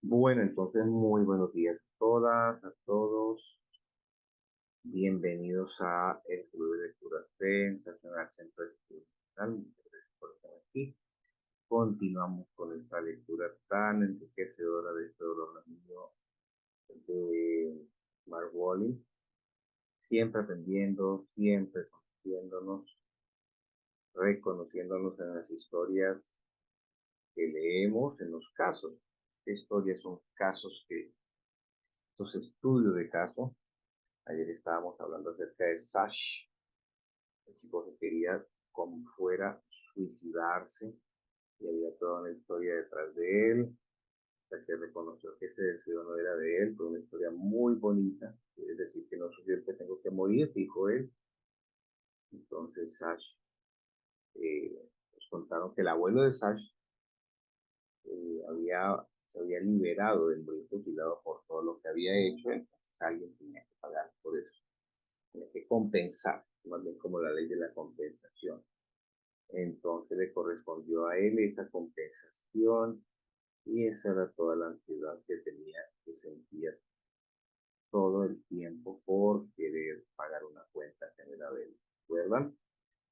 Bueno, entonces muy buenos días a todas, a todos. Bienvenidos a el Club de Lectura Sensacional Centro de Estudios Nacional. Muchas gracias por estar aquí. Continuamos con esta lectura tan enriquecedora de este dolor mío de Mark Wallis. Siempre aprendiendo, siempre conociéndonos, reconociéndonos en las historias que leemos, en los casos. ¿Qué historias son casos estos estudios de casos? Ayer estábamos hablando acerca de Sash, el chico que quería como fuera suicidarse y había toda una historia detrás de él, hasta que reconoció que ese deseo no era de él, fue una historia muy bonita, es decir, que no soy yo el que tengo que morir, dijo él. Entonces Sash, nos contaron que el abuelo de Sash se había liberado del morir fusilado por todo lo que había hecho, entonces alguien tenía que pagar por eso, tenía que compensar, más bien como la ley de la compensación. Entonces le correspondió a él esa compensación y esa era toda la ansiedad que tenía, que sentía todo el tiempo por querer pagar una cuenta que no era de él. ¿Recuerdan?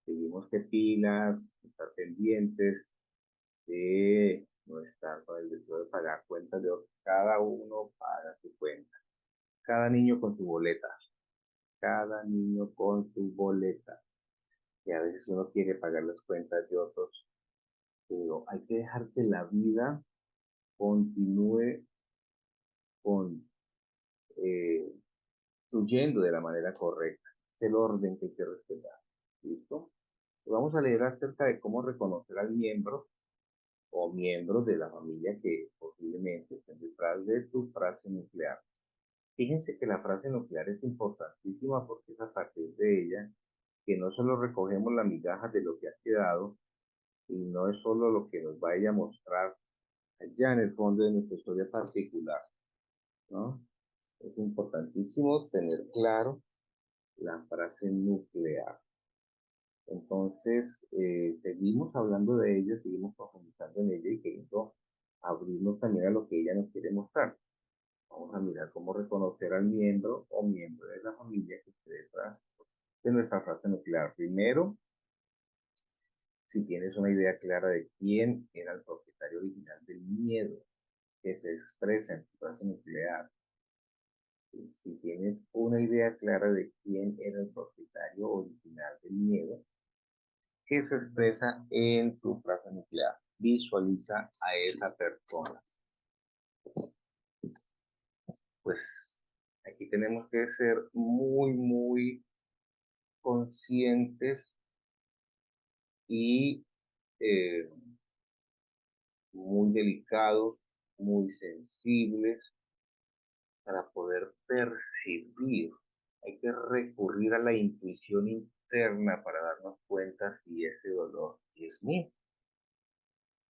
Seguimos que pilas, estar pendientes de no estar con el deseo de pagar cuentas de otros. Cada uno paga su cuenta. Cada niño con su boleta. Cada niño con su boleta. Y a veces uno quiere pagar las cuentas de otros, pero hay que dejar que la vida continúe con, eh, fluyendo de la manera correcta. Es el orden que hay que respetar. ¿Listo? Vamos a leer acerca de cómo reconocer al miembro o miembros de la familia que posiblemente estén detrás de tu frase nuclear. Fíjense que la frase nuclear es importantísima porque es a partir de ella que no solo recogemos la migaja de lo que ha quedado, y no es solo lo que nos vaya a mostrar allá en el fondo de nuestra historia particular, ¿no? Es importantísimo tener claro la frase nuclear. Entonces, seguimos hablando de ella, seguimos profundizando en ella y queriendo abrirnos también a lo que ella nos quiere mostrar. Vamos a mirar cómo reconocer al miembro o miembro de la familia que esté detrás de nuestra frase nuclear. Primero, si tienes una idea clara de quién era el propietario original del miedo que se expresa en tu frase nuclear. Si tienes una idea clara de quién era el propietario original del miedo que se expresa en tu frase nuclear, visualiza a esa persona. Pues aquí tenemos que ser muy, muy conscientes y eh, muy delicados, muy sensibles para poder percibir. Hay que recurrir a la intuición interna para darnos cuenta si ese dolor es mío.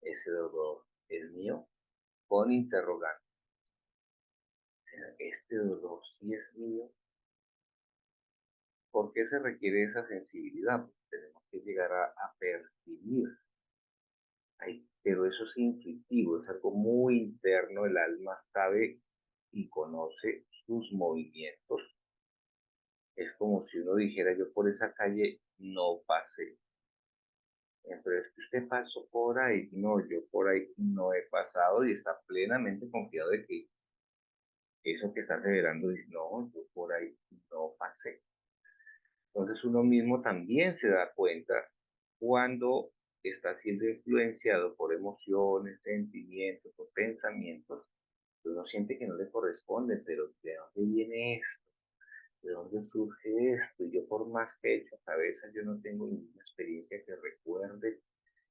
Ese dolor es mío con interrogante. Este dolor sí es mío. ¿Por qué se requiere esa sensibilidad? Porque tenemos que llegar a percibir. Ay, pero eso es intuitivo, es algo muy interno. El alma sabe y conoce sus movimientos. Es como si uno dijera, yo por esa calle no pasé. Entonces, usted pasó por ahí. No, yo por ahí no he pasado y está plenamente confiado de que eso que está revelando dice, no, yo por ahí no pasé. Entonces uno mismo también se da cuenta cuando está siendo influenciado por emociones, sentimientos o pensamientos que uno siente que no le corresponde, pero ¿de dónde viene esto? ¿De dónde surge esto? Y yo por más que he hecho cabeza, yo no tengo ninguna experiencia que recuerde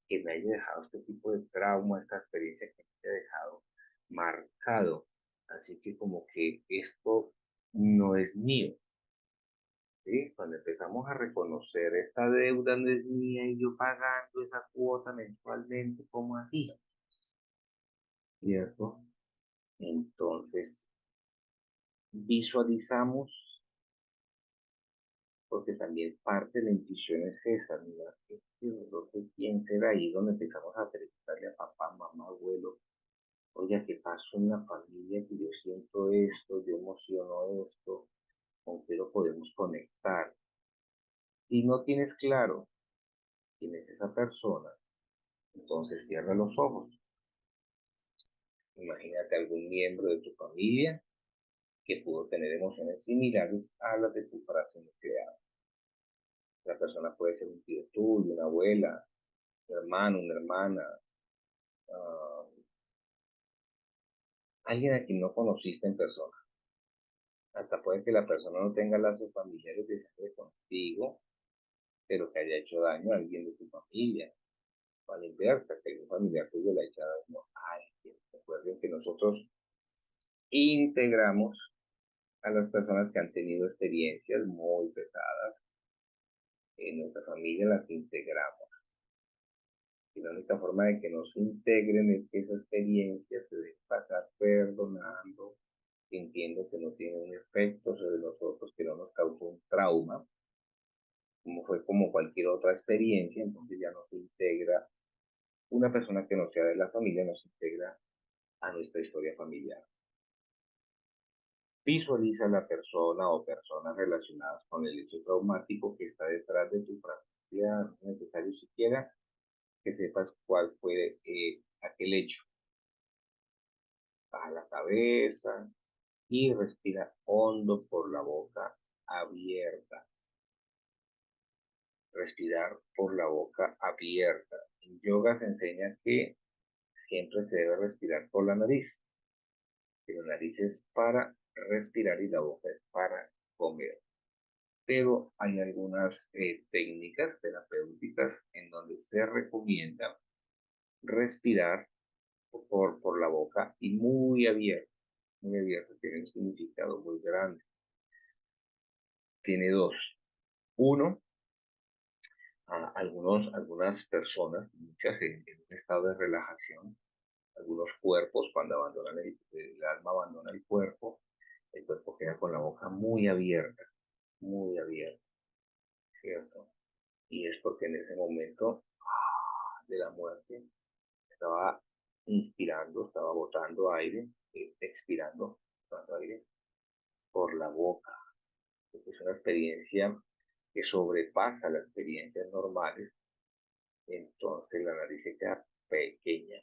que me haya dejado este tipo de trauma, esta experiencia que me haya dejado marcado. Así que como que esto no es mío. ¿Sí? Cuando empezamos a reconocer esta deuda no es mía y yo pagando esa cuota mensualmente, ¿cómo así? ¿Cierto? Entonces, visualizamos, porque también parte de la intuición es esa, mira, este dolor de quién será ahí donde empezamos a preguntarle a papá, mamá, abuelo, Oiga, ¿qué pasó en la familia? Que yo siento esto, yo emociono esto, ¿con qué lo podemos conectar? Si no tienes claro quién es esa persona, entonces cierra los ojos. Imagínate algún miembro de tu familia que pudo tener emociones similares a las de tu frase nuclear. La persona puede ser un tío tuyo, una abuela, un hermano, una hermana, ah, alguien a quien no conociste en persona. Hasta puede que la persona no tenga lazos familiares de sangre contigo, pero que haya hecho daño a alguien de tu familia. O a la inversa, que algún familiar tuyo le haya hecho daño a alguien. Recuerden que nosotros integramos a las personas que han tenido experiencias muy pesadas en nuestra familia, las integramos. Y la única forma de que nos integren es que esa experiencia se debe pasar perdonando, sintiendo que no tiene un efecto sobre nosotros, que no nos causó un trauma, como fue como cualquier otra experiencia. Entonces ya no se integra una persona que no sea de la familia, nos integra a nuestra historia familiar. Visualiza la persona o personas relacionadas con el hecho traumático que está detrás de tu familia. No es necesario siquiera que sepas cuál fue aquel hecho. Baja la cabeza y respira hondo por la boca abierta. Respirar por la boca abierta. En yoga se enseña que siempre se debe respirar por la nariz. Que la nariz es para respirar y la boca es para comer. Pero hay algunas técnicas terapéuticas en donde se recomienda respirar por la boca y muy abierto. Muy abierto tiene un significado muy grande. Tiene dos. Uno, algunas personas, muchas en un estado de relajación, algunos cuerpos cuando abandonan el alma abandona el cuerpo queda con la boca muy abierta, ¿cierto? Y es porque en ese momento de la muerte estaba inspirando, estaba botando aire, expirando, botando aire por la boca. Es una experiencia que sobrepasa las experiencias normales, entonces la nariz se queda pequeña,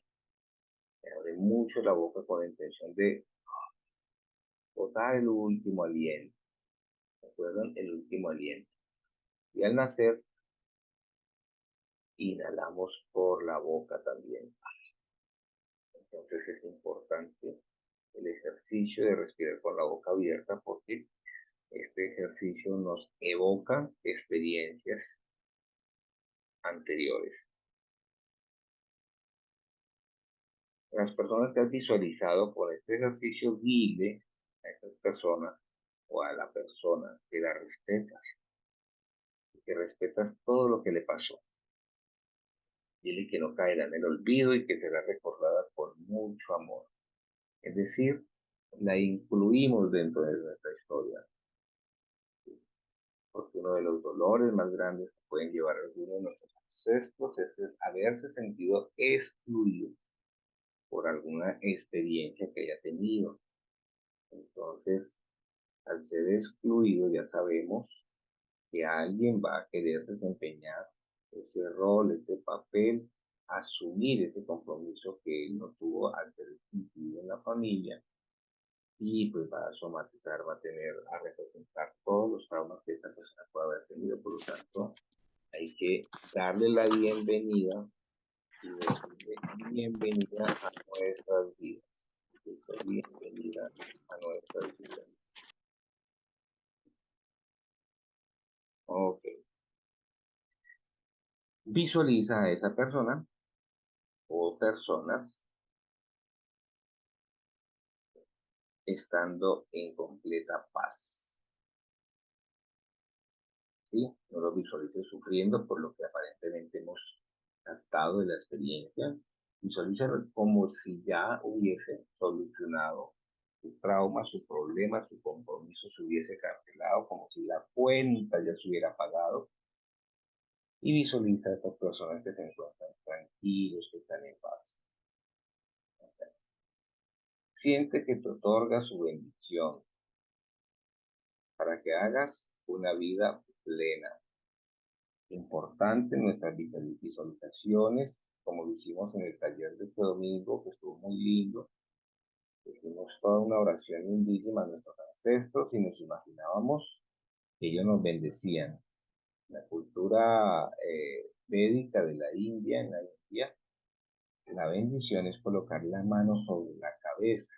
se abre mucho la boca con la intención de botar el último aliento, ¿recuerdan? El último aliento. Y al nacer, inhalamos por la boca también. Entonces es importante el ejercicio de respirar con la boca abierta porque este ejercicio nos evoca experiencias anteriores. Las personas que has visualizado por este ejercicio, dile a esas personas o a la persona que la respetas, que respetas todo lo que le pasó. Dile que no caerá en el olvido y que será recordada con mucho amor. Es decir, la incluimos dentro de nuestra historia. Porque uno de los dolores más grandes que pueden llevar a alguno de nuestros ancestros es el haberse sentido excluido por alguna experiencia que haya tenido. Entonces, al ser excluido, ya sabemos que alguien va a querer desempeñar ese rol, ese papel, asumir ese compromiso que él no tuvo al ser incluido en la familia y pues va a somatizar, va a tener, a representar todos los traumas que esta persona puede haber tenido. Por lo tanto, hay que darle la bienvenida y decirle bienvenida a nuestras vidas. Bienvenida a nuestras vidas. Ok. Visualiza a esa persona o personas estando en completa paz. ¿Sí? No lo visualices sufriendo por lo que aparentemente hemos captado de la experiencia. Visualízalo como si ya hubiese solucionado su trauma, su problema, su compromiso se hubiese cancelado, como si la cuenta ya se hubiera pagado. Y visualiza a estas personas que se encuentran tranquilos, que están en paz. siente que te otorga su bendición para que hagas una vida plena. Importante en nuestras visualizaciones, como lo hicimos en el taller de este domingo, que estuvo muy lindo. Hicimos toda una oración lindísima a nuestros ancestros y nos imaginábamos que ellos nos bendecían. La cultura védica de la India, en la India, la bendición es colocar la mano sobre la cabeza.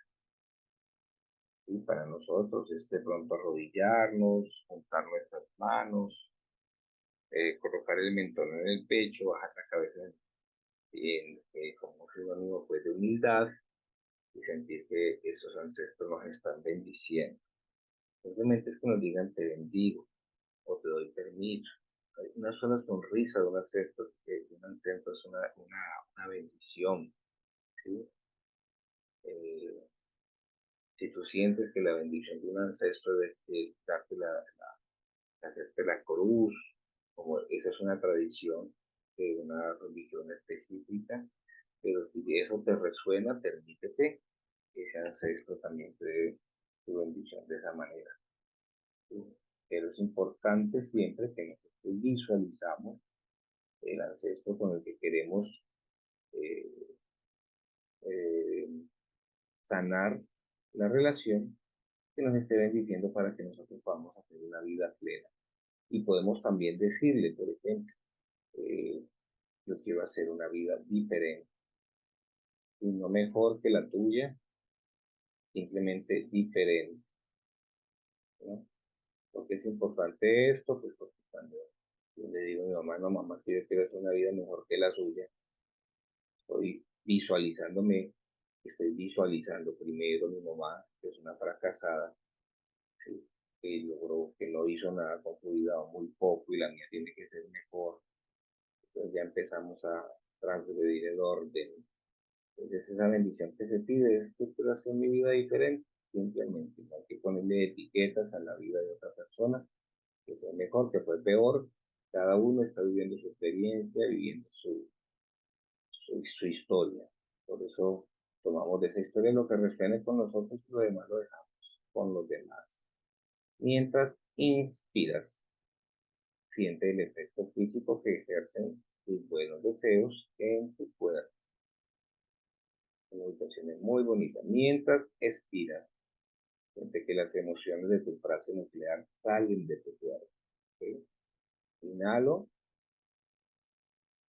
Y para nosotros es de pronto arrodillarnos, juntar nuestras manos, colocar el mentón en el pecho, bajar la cabeza como sinónimo pues, de humildad y sentir que esos ancestros nos están bendiciendo. Simplemente es que nos digan te bendigo o te doy permiso. Hay una sola sonrisa de un ancestro, es una bendición. ¿Sí? Eh, si tú sientes que la bendición de un ancestro es darte hacerte la cruz, como esa es una tradición de una religión específica, pero si eso te resuena, permítete que ese ancestro también te dé tu bendición de esa manera. ¿Sí? Pero es importante siempre que nosotros visualizamos el ancestro con el que queremos eh, eh, sanar la relación, que nos esté bendiciendo para que nosotros podamos hacer una vida plena. Y podemos también decirle, por ejemplo, eh, yo quiero hacer una vida diferente, y no mejor que la tuya, simplemente diferente, ¿no? Porque es importante esto, pues porque cuando yo le digo a mi mamá, no, mamá, si yo quiero hacer una vida mejor que la suya, estoy visualizándome, estoy visualizando primero a mi mamá, que es una fracasada, ¿sí? Que logró, que no hizo nada con su vida o muy poco y la mía tiene que ser mejor. Entonces ya empezamos a transgredir el orden. Entonces esa bendición que se pide es que quiero hacer mi vida diferente, simplemente. No hay que ponerle etiquetas a la vida de otra persona, que fue mejor, que fue peor. Cada uno está viviendo su experiencia, viviendo su historia. Por eso tomamos de esa historia lo que resuene con nosotros y lo demás lo dejamos con los demás. Mientras inspiras, siente el efecto físico que ejercen tus buenos deseos en tu cuerpo. Una meditación es muy bonita. Mientras expiras, siente que las emociones de tu frase nuclear salen de tu cuerpo. ¿Okay? Inhalo,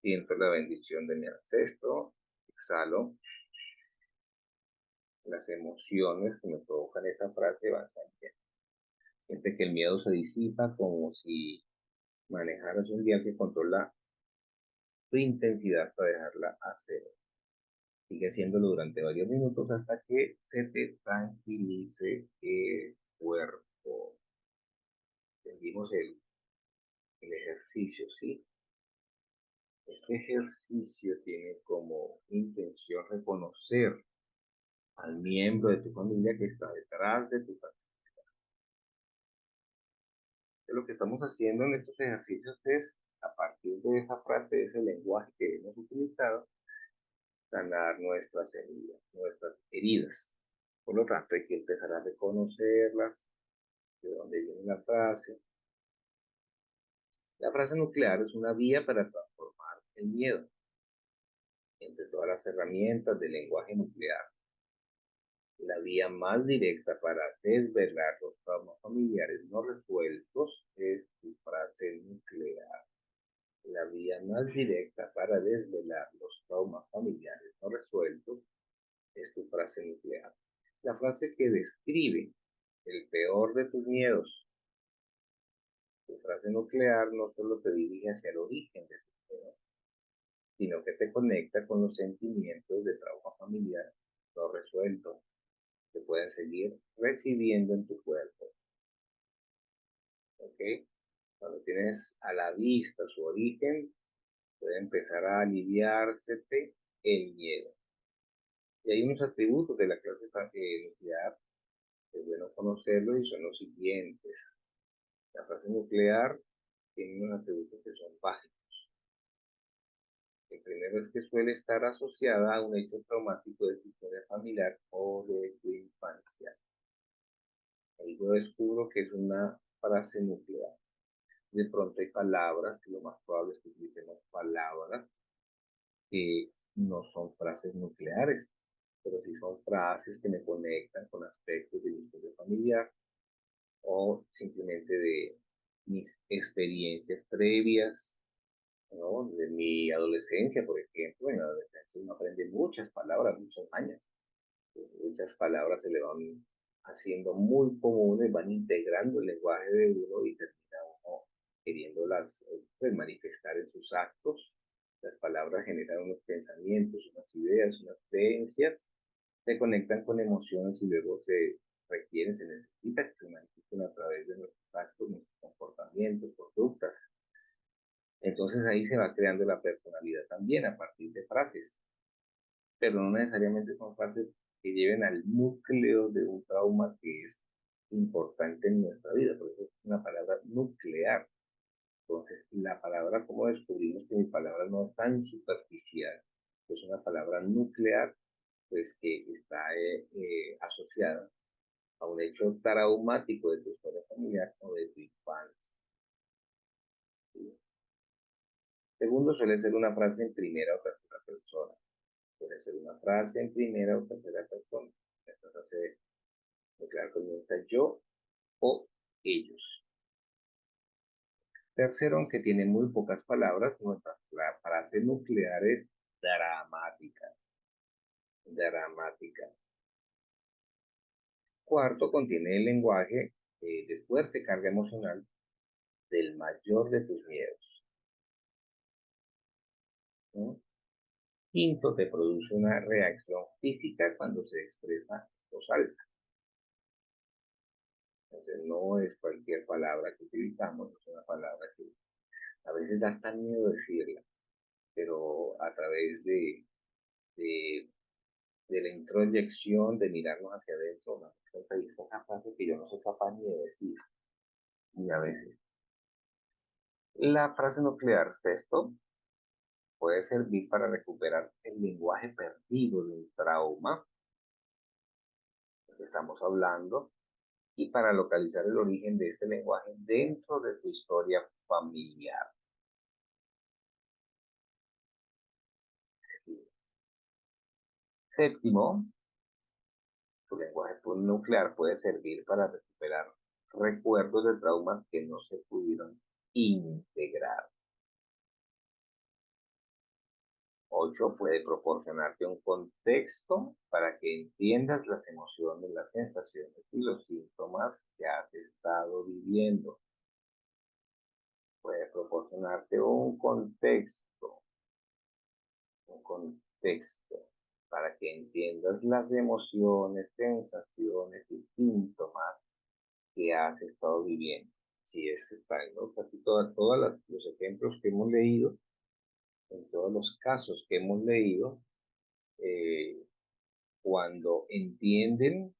siento la bendición de mi ancestro. Exhalo, las emociones que me provocan esa frase van saliendo. Siente que el miedo se disipa como si manejaras un día que controla tu intensidad para dejarla a cero. Sigue haciéndolo durante varios minutos hasta que se te tranquilice el cuerpo. Seguimos el ejercicio, ¿sí? Este ejercicio tiene como intención reconocer al miembro de tu familia que está detrás de tu familia. Lo que estamos haciendo en estos ejercicios es, a partir de esa frase, de ese lenguaje que hemos utilizado, sanar nuestras heridas, nuestras heridas. Por lo tanto, hay que empezar a reconocerlas, de dónde viene la frase. La frase nuclear es una vía para transformar el miedo entre todas las herramientas del lenguaje nuclear. La vía más directa para desvelar los traumas familiares no resueltos es tu frase nuclear. La vía más directa para desvelar los traumas familiares no resueltos es tu frase nuclear. La frase que describe el peor de tus miedos. Tu frase nuclear no solo te dirige hacia el origen de tus miedos, sino que te conecta con los sentimientos de trauma familiar no resueltos que pueden seguir recibiendo en tu cuerpo. ¿Ok? Cuando tienes a la vista su origen, puede empezar a aliviársete el miedo. Y hay unos atributos de la clase nuclear, es bueno conocerlos y son los siguientes. La frase nuclear tiene unos atributos que son básicos. El primero es que suele estar asociada a un hecho traumático de tu historia familiar o de tu infancia. Ahí yo descubro que es una frase nuclear. De pronto hay palabras, que lo más probable es que utilicemos palabras que no son frases nucleares, pero sí son frases que me conectan con aspectos de mi historia familiar o simplemente de mis experiencias previas, ¿no? De mi adolescencia, por ejemplo. En la adolescencia uno aprende muchas palabras, muchas mañas. Muchas palabras se le van haciendo muy comunes, van integrando el lenguaje de uno y termina uno queriéndolas pues, manifestar en sus actos. Las palabras generan unos pensamientos, unas ideas, unas creencias, se conectan con emociones y luego se requieren, se necesita que se manifiesten a través de nuestros actos, nuestros comportamientos, conductas. Entonces ahí se va creando la personalidad también a partir de frases, pero no necesariamente son frases que lleven al núcleo de un trauma que es importante en nuestra vida, por eso es una palabra nuclear. Entonces, la palabra, como descubrimos que mi palabra no es tan superficial, es una palabra nuclear, pues que está asociada a un hecho traumático de tu historia familiar o de tu infancia. ¿Sí? Segundo, suele ser una frase en primera o tercera persona. Suele ser una frase en primera o tercera persona. Esta frase nuclear comienza yo o ellos. Tercero, aunque tiene muy pocas palabras, nuestra frase nuclear es dramática. Dramática. Cuarto, contiene el lenguaje de fuerte carga emocional del mayor de tus miedos, ¿no? Quinto, te produce una reacción física cuando se expresa en voz alta. Entonces, no es cualquier palabra que utilizamos, es una palabra que a veces da hasta miedo decirla, pero a través de, de la introyección, de mirarnos hacia adentro, una persona dice esa frase que yo no soy capaz ni de decir, y a veces. La frase nuclear sexto puede servir para recuperar el lenguaje perdido de un trauma que estamos hablando y para localizar el origen de este lenguaje dentro de tu historia familiar. Sí. Séptimo, tu lenguaje nuclear puede servir para recuperar recuerdos de traumas que no se pudieron integrar. 8 puede proporcionarte un contexto para que entiendas las emociones, las sensaciones y los síntomas que has estado viviendo. Puede proporcionarte un contexto para que entiendas las emociones, sensaciones y síntomas que has estado viviendo. Si es, ¿no? Casi todos los ejemplos que hemos leído, en todos los casos que hemos leído, eh, cuando entienden,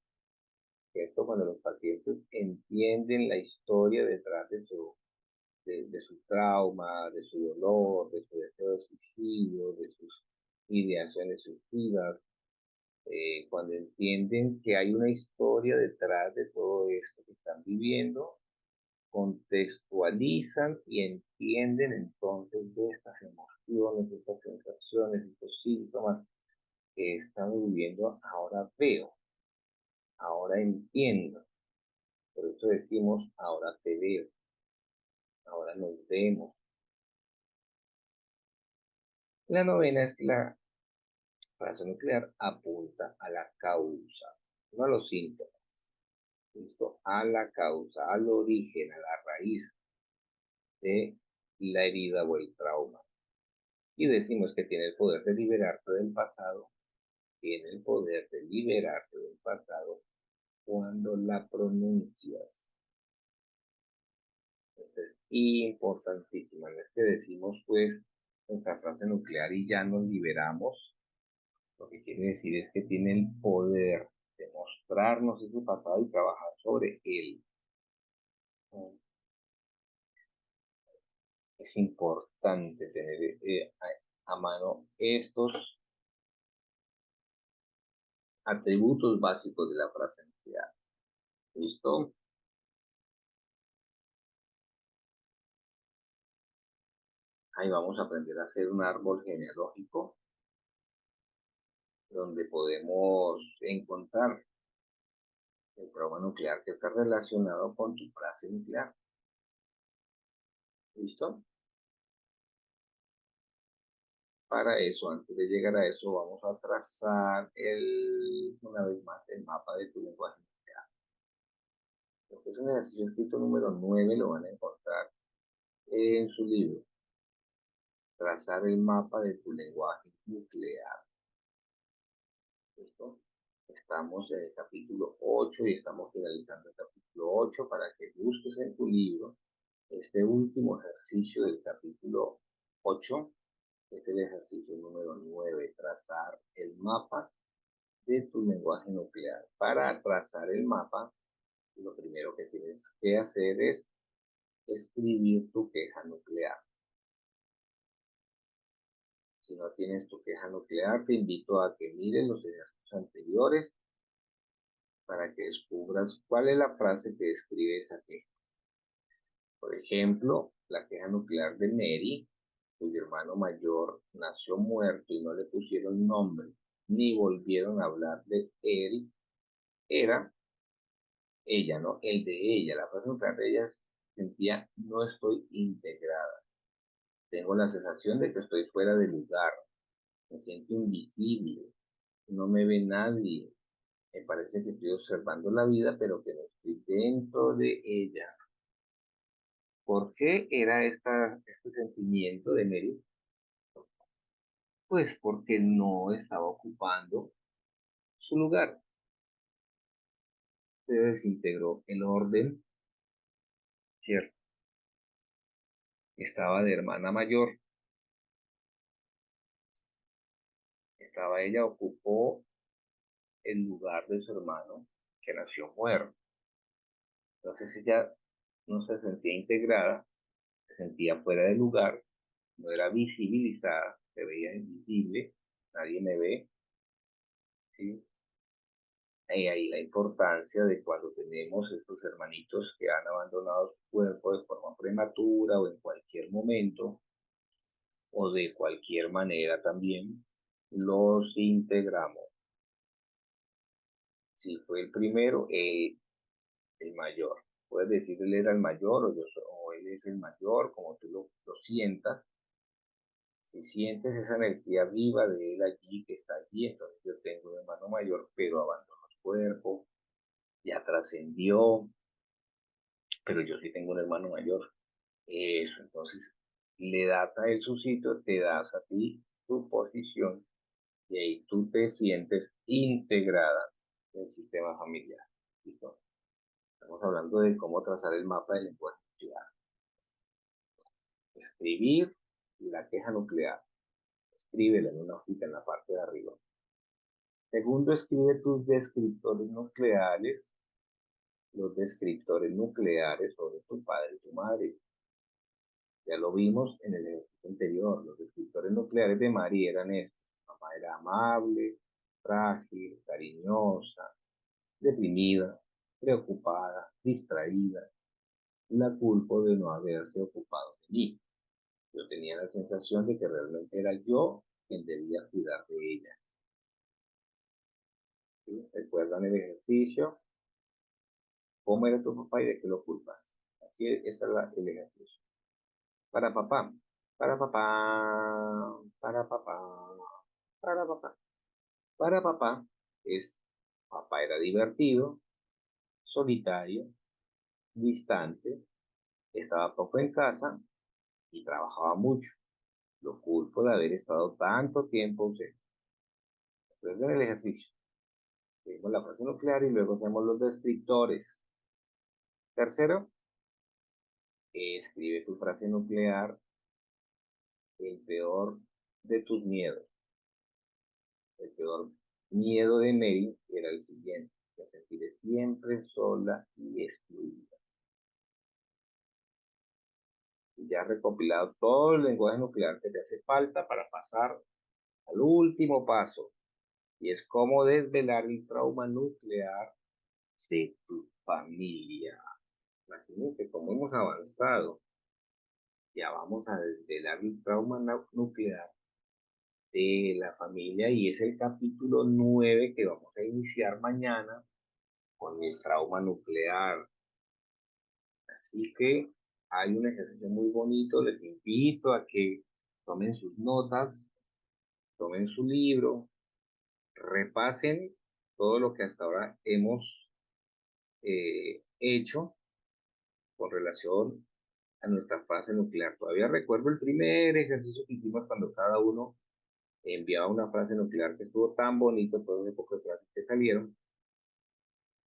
¿cierto? Cuando los pacientes entienden la historia detrás de su trauma, de su dolor, de su deseo de suicidio, de sus ideaciones suicidas, cuando entienden que hay una historia detrás de todo esto que están viviendo, contextualizan y entienden entonces de estas emociones, de estas sensaciones, de estos síntomas que están viviendo, ahora veo, ahora entiendo. Por eso decimos, ahora te veo, ahora nos vemos. La novena es que la frase nuclear apunta a la causa, no a los síntomas, ¿listo? A la causa, al origen, a la raíz de la herida o el trauma. Y decimos que tiene el poder de liberarte del pasado, tiene el poder de liberarte del pasado cuando la pronuncias. Esto es importantísimo. No es que decimos, pues, nuestra frase nuclear y ya nos liberamos. Lo que quiere decir es que tiene el poder de mostrarnos ese pasado y trabajar sobre él. Es importante tener a mano estos atributos básicos de la frase nuclear. ¿Listo? Ahí vamos a aprender a hacer un árbol genealógico donde podemos encontrar el programa nuclear que está relacionado con tu frase nuclear. ¿Listo? Para eso, antes de llegar a eso, vamos a trazar una vez más el mapa de tu lenguaje nuclear. Lo que es un ejercicio escrito número 9 lo van a encontrar en su libro. Trazar el mapa de tu lenguaje nuclear. ¿Listo? Estamos en el capítulo 8 y estamos finalizando el capítulo 8 para que busques en tu libro este último ejercicio del capítulo 8. Este es el ejercicio número 9, trazar el mapa de tu lenguaje nuclear. Para trazar el mapa, lo primero que tienes que hacer es escribir tu queja nuclear. Si no tienes tu queja nuclear, te invito a que mires los ejercicios anteriores para que descubras cuál es la frase que describe esa queja. Por ejemplo, la queja nuclear de Mary, cuyo hermano mayor nació muerto y no le pusieron nombre, ni volvieron a hablar de él, era ella, ¿no? El de ella, la frase nuclear de ella sentía, no estoy integrada. Tengo la sensación de que estoy fuera de lugar, me siento invisible, no me ve nadie, me parece que estoy observando la vida, pero que no estoy dentro de ella. ¿Por qué era este sentimiento de Mary? Pues porque no estaba ocupando su lugar. Se desintegró el orden, ¿cierto? Estaba de hermana mayor, estaba ella, ocupó el lugar de su hermano que nació muerto. Entonces ella no se sentía integrada, se sentía fuera de lugar, no era visibilizada, se veía invisible, nadie me ve, ¿sí? Y ahí la importancia de cuando tenemos estos hermanitos que han abandonado su cuerpo de forma prematura o en cualquier momento, o de cualquier manera también, los integramos. Si fue el primero, el mayor. Puedes decir él era el mayor o él es el mayor, como tú lo sientas. Si sientes esa energía viva de él allí, que está allí, entonces yo tengo un hermano mayor, pero abandonó el cuerpo, ya trascendió, pero yo sí tengo un hermano mayor. Eso, entonces le das a él su sitio, te das a ti tu posición y ahí tú te sientes integrada en el sistema familiar. ¿Listo? Estamos hablando de cómo trazar el mapa del lenguaje nuclear. Escribir la queja nuclear. Escríbela en una hojita en la parte de arriba. Segundo, escribe tus descriptores nucleares, los descriptores nucleares sobre tu padre y tu madre. Ya lo vimos en el ejercicio anterior. Los descriptores nucleares de María eran estos. Mamá era amable, frágil, cariñosa, deprimida, preocupada, distraída. La culpo de no haberse ocupado de mí. Yo tenía la sensación de que realmente era yo quien debía cuidar de ella. ¿Sí? ¿Recuerdan el ejercicio? ¿Cómo era tu papá y de qué lo culpas? Así es, ese es el ejercicio. Para papá, para papá, para papá, para papá. Para papá papá era divertido, solitario, distante, estaba poco en casa y trabajaba mucho. Lo culpo de haber estado tanto tiempo ausente. Después del ejercicio, tenemos la frase nuclear y luego tenemos los descriptores. Tercero, escribe tu frase nuclear, el peor de tus miedos. El peor miedo de Mary era el siguiente: me sentiré siempre sola y excluida. ya has recopilado todo el lenguaje nuclear que te hace falta para pasar al último paso, y es cómo desvelar el trauma nuclear de tu familia. Imagínate cómo hemos avanzado. Ya vamos a desvelar el trauma nuclear de la familia y es el capítulo 9 que vamos a iniciar mañana con el trauma nuclear. Así que hay un ejercicio muy bonito, les invito a que tomen sus notas, tomen su libro, repasen todo lo que hasta ahora hemos hecho con relación a nuestra fase nuclear. Todavía recuerdo el primer ejercicio que hicimos cuando cada uno enviaba una frase nuclear que estuvo tan bonito, todas las pocas frases que salieron,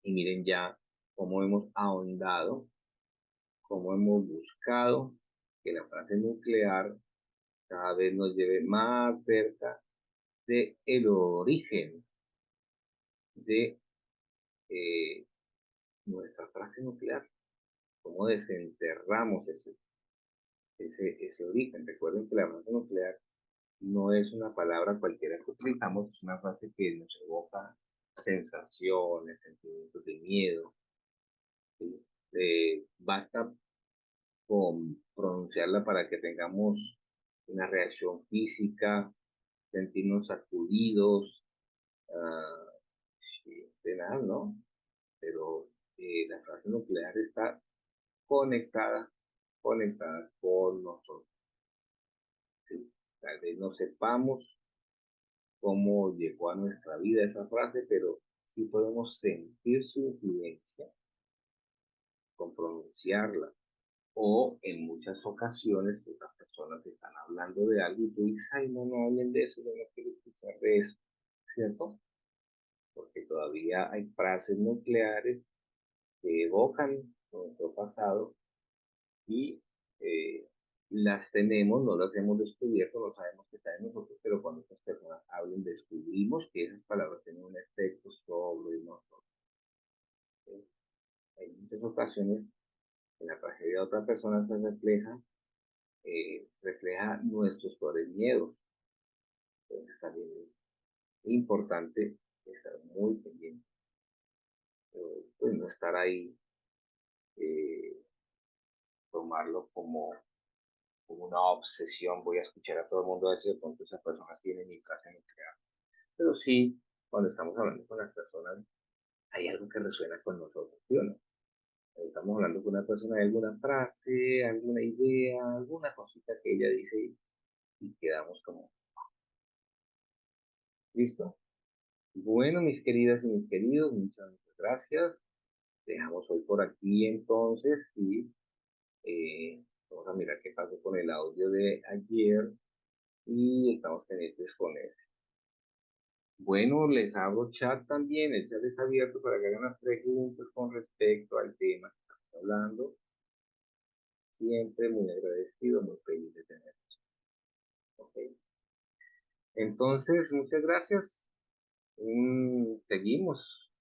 y miren ya cómo hemos ahondado, cómo hemos buscado que la frase nuclear cada vez nos lleve más cerca de el origen de eh, nuestra frase nuclear, cómo desenterramos ese origen. Recuerden que la frase nuclear no es una palabra cualquiera que utilizamos, es una frase que nos evoca sensaciones, sentimientos de miedo, ¿sí? Basta con pronunciarla para que tengamos una reacción física, sentirnos sacudidos, ah, sí, de nada, ¿no? Pero la frase nuclear está conectada, conectada con nosotros. ¿Sí? Tal vez no sepamos cómo llegó a nuestra vida esa frase, pero sí podemos sentir su influencia con pronunciarla. O en muchas ocasiones otras personas están hablando de algo y tú dices, ay, no, no hablen de eso, yo no quiero escuchar de eso, ¿cierto? Porque todavía hay frases nucleares que evocan nuestro pasado y eh, las tenemos, no las hemos descubierto, no sabemos que están en nosotros, pero cuando estas personas hablen, descubrimos que esas palabras tienen un efecto sobre nosotros. ¿Sí? Hay muchas ocasiones en la tragedia de otra persona se refleja nuestros peores miedos. Entonces también es importante estar muy pendiente, pues no estar ahí, eh, tomarlo como una obsesión, voy a escuchar a todo el mundo decir, de pronto esa persona tiene mi frase nuclear. Pero sí, cuando estamos hablando con las personas, hay algo que resuena con nosotros, ¿sí o no? Estamos hablando con una persona de alguna frase, alguna idea, alguna cosita que ella dice y quedamos como, ¿listo? Bueno, mis queridas y mis queridos, muchas gracias. Dejamos hoy por aquí entonces y vamos a mirar qué pasó con el audio de ayer y estamos pendientes con eso. Bueno, les abro chat también, el chat está abierto para que hagan las preguntas con respecto al tema que estamos hablando. Siempre muy agradecido, muy feliz de tenerlos. Okay. Entonces, muchas gracias. Seguimos,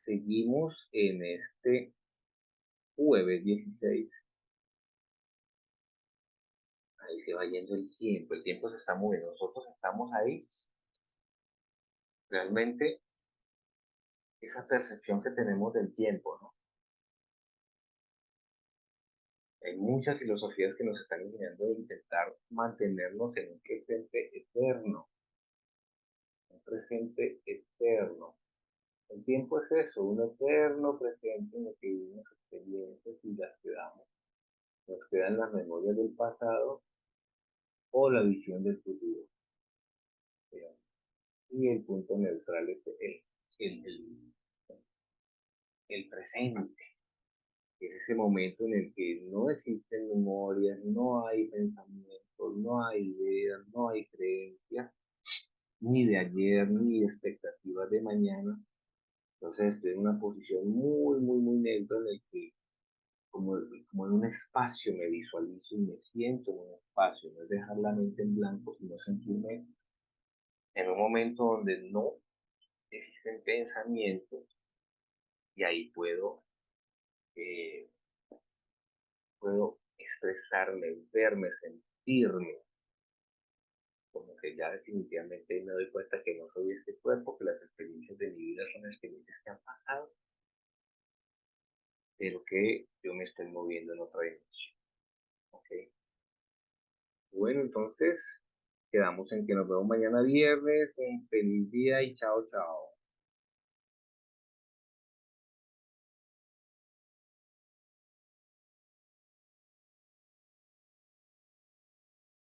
seguimos en este jueves 16. Ahí se va yendo el tiempo se está moviendo, nosotros estamos ahí. Realmente esa percepción que tenemos del tiempo, ¿no? Hay muchas filosofías que nos están enseñando a intentar mantenernos en un presente eterno, un presente eterno. El tiempo es eso, un eterno presente en el que vivimos experiencias y las quedamos. Nos quedan las memorias del pasado o la visión del futuro. Digamos. Y el punto neutral es el, el, el presente. Es ese momento en el que no existen memorias, no hay pensamientos, no hay ideas, no hay creencias, ni de ayer, ni de expectativas de mañana. Entonces estoy en una posición muy, muy, muy neutra en el que como en un espacio me visualizo y me siento en un espacio, no es dejar la mente en blanco, sino sentirme en un momento donde no existen pensamientos y ahí puedo expresarme, verme, sentirme, como que ya definitivamente me doy cuenta que no soy este cuerpo, que las experiencias de mi vida son experiencias que han pasado, pero que yo me estoy moviendo en otra dimensión, ¿ok? Bueno, entonces quedamos en que nos vemos mañana viernes. Un feliz día y chao, chao.